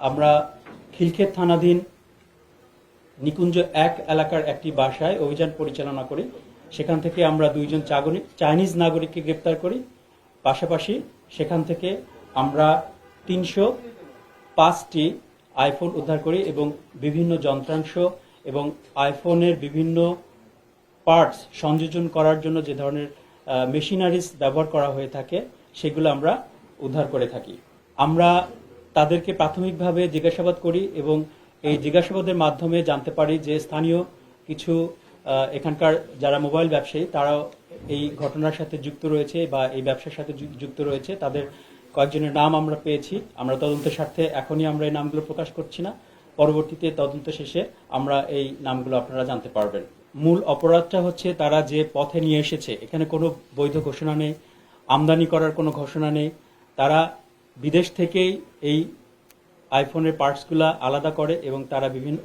আমরা খিলক্ষেত থানাধীন নিকুঞ্জ 1 এলাকার একটি বাসায় অভিযান পরিচালনা করি। সেখান থেকে আমরা 2 জন চাইনিজ নাগরিককে গ্রেপ্তার করি। পাশাপাশি সেখান থেকে আমরা 305টি আইফোন উদ্ধার করি এবং বিভিন্ন যন্ত্রাংশ এবং আইফোনের বিভিন্ন পার্টস সংযোজন করার জন্য যে ধরনের মেশিনারিজ ব্যবহার করা হয়ে থাকে সেগুলো আমরা উদ্ধার করে থাকি। আমরা তাদেরকে প্রাথমিকভাবে জিজ্ঞাসাবাদ করি এবং এই জিজ্ঞাসাবাদের মাধ্যমে জানতে পারি যে স্থানীয় কিছু এখানকার যারা মোবাইল ব্যবসায়ী তারাও এই ঘটনার সাথে যুক্ত রয়েছে বা এই ব্যবসার সাথে যুক্ত রয়েছে। তাদের কয়েকজনের নাম আমরা পেয়েছি। আমরা তদন্তের স্বার্থে এখনই আমরা এই নামগুলো প্রকাশ করছি না, পরবর্তীতে তদন্ত শেষে আমরা এই নামগুলো আপনারা জানতে পারবেন। মূল অপরাধটা হচ্ছে তারা যে পথে নিয়ে এসেছে, এখানে কোনো বৈধ ঘোষণা নেই, আমদানি করার কোনো ঘোষণা নেই। তারা বিদেশ থেকেই এই আইফোনের পার্টসগুলা আলাদা করে এবং তারা বিভিন্ন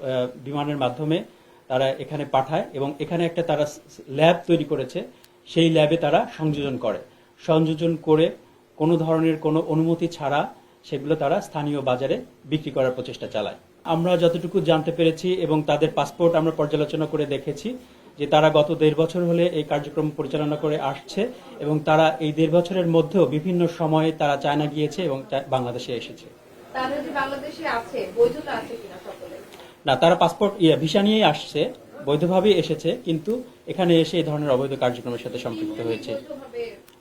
বিমানের মাধ্যমে তারা এখানে পাঠায় এবং এখানে একটা তারা ল্যাব তৈরি করেছে, সেই ল্যাবে তারা সংযোজন করে কোনো ধরনের কোনো অনুমতি ছাড়া সেগুলো তারা স্থানীয় বাজারে বিক্রি করার প্রচেষ্টা চালায়। আমরা যতটুকু জানতে পেরেছি এবং তাদের পাসপোর্ট আমরা পর্যালোচনা করে দেখেছি যে তারা গত 1.5 বছর হলে এই কার্যক্রম পরিচালনা করে আসছে এবং তারা এই 1.5 বছরের মধ্যেও বিভিন্ন সময়ে তারা চায়না গিয়েছে এবং বাংলাদেশে এসেছে। না, তারা পাসপোর্ট ভিসা নিয়েই আসছে, বৈধভাবেই এসেছে, কিন্তু এখানে এসে এই ধরনের অবৈধ কার্যক্রমের সাথে সম্পৃক্ত হয়েছে।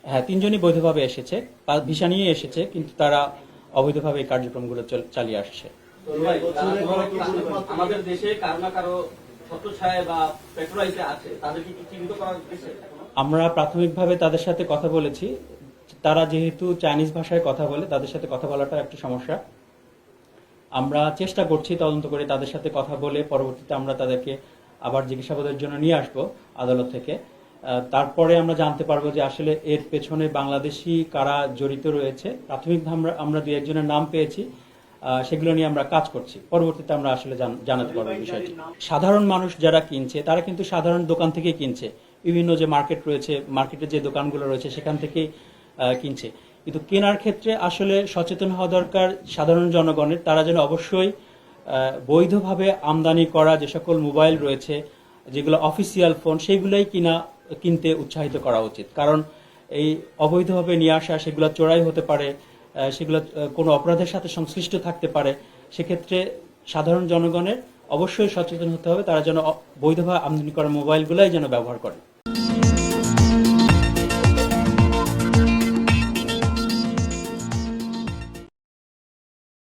হ্যাঁ, 3 জনই বৈধভাবে এসেছে, ভিসা নিয়ে এসেছে, কিন্তু তারা অবৈধভাবে এই কার্যক্রমগুলো চালিয়ে আসছে। আমাদের দেশে কারো না কারো ছত্রছায়া বা পেট্রোলাইজে আছে, তাদেরকে কি চিহ্নিত করা হয়েছে? আমরা প্রাথমিকভাবে তাদের সাথে কথা বলেছি। তারা যেহেতু চাইনিজ ভাষায় কথা বলে, তাদের সাথে কথা বলাটা একটু সমস্যা। আমরা চেষ্টা করছি তদন্ত করে তাদের সাথে কথা বলে পরবর্তীতে আমরা তাদেরকে আবার জিজ্ঞাসাবাদের জন্য নিয়ে আসব আদালত থেকে। তারপরে আমরা জানতে পারবো যে আসলে এর পেছনে বাংলাদেশি কারা জড়িত রয়েছে। প্রাথমিকভাবে আমরা 2-1 জনের নাম পেয়েছি, সেগুলো নিয়ে আমরা কাজ করছি। পরবর্তীতে আমরা আসলে জানাতে পারবো বিষয়টি। সাধারণ মানুষ যারা কিনছে তারা কিন্তু সাধারণ দোকান থেকেই কিনছে, বিভিন্ন যে মার্কেট রয়েছে, মার্কেটে যে দোকানগুলো রয়েছে সেখান থেকেই কিনছে। কিন্তু কেনার ক্ষেত্রে আসলে সচেতন হওয়া দরকার সাধারণ জনগণের। তারা যেন অবশ্যই বৈধভাবে আমদানি করা যে সকল মোবাইল রয়েছে, যেগুলো অফিসিয়াল ফোন, সেইগুলোই কিনতে উৎসাহিত করা উচিত। কারণ এই অবৈধভাবে নিয়ে আসা সেগুলো চোরাই হতে পারে, সেগুলো কোনো অপরাধের সাথে সংশ্লিষ্ট থাকতে পারে। সেক্ষেত্রে সাধারণ জনগণের অবশ্যই সচেতন হতে হবে, তারা যেন বৈধভাবে আমদানি করা মোবাইলগুলাই যেন ব্যবহার করে।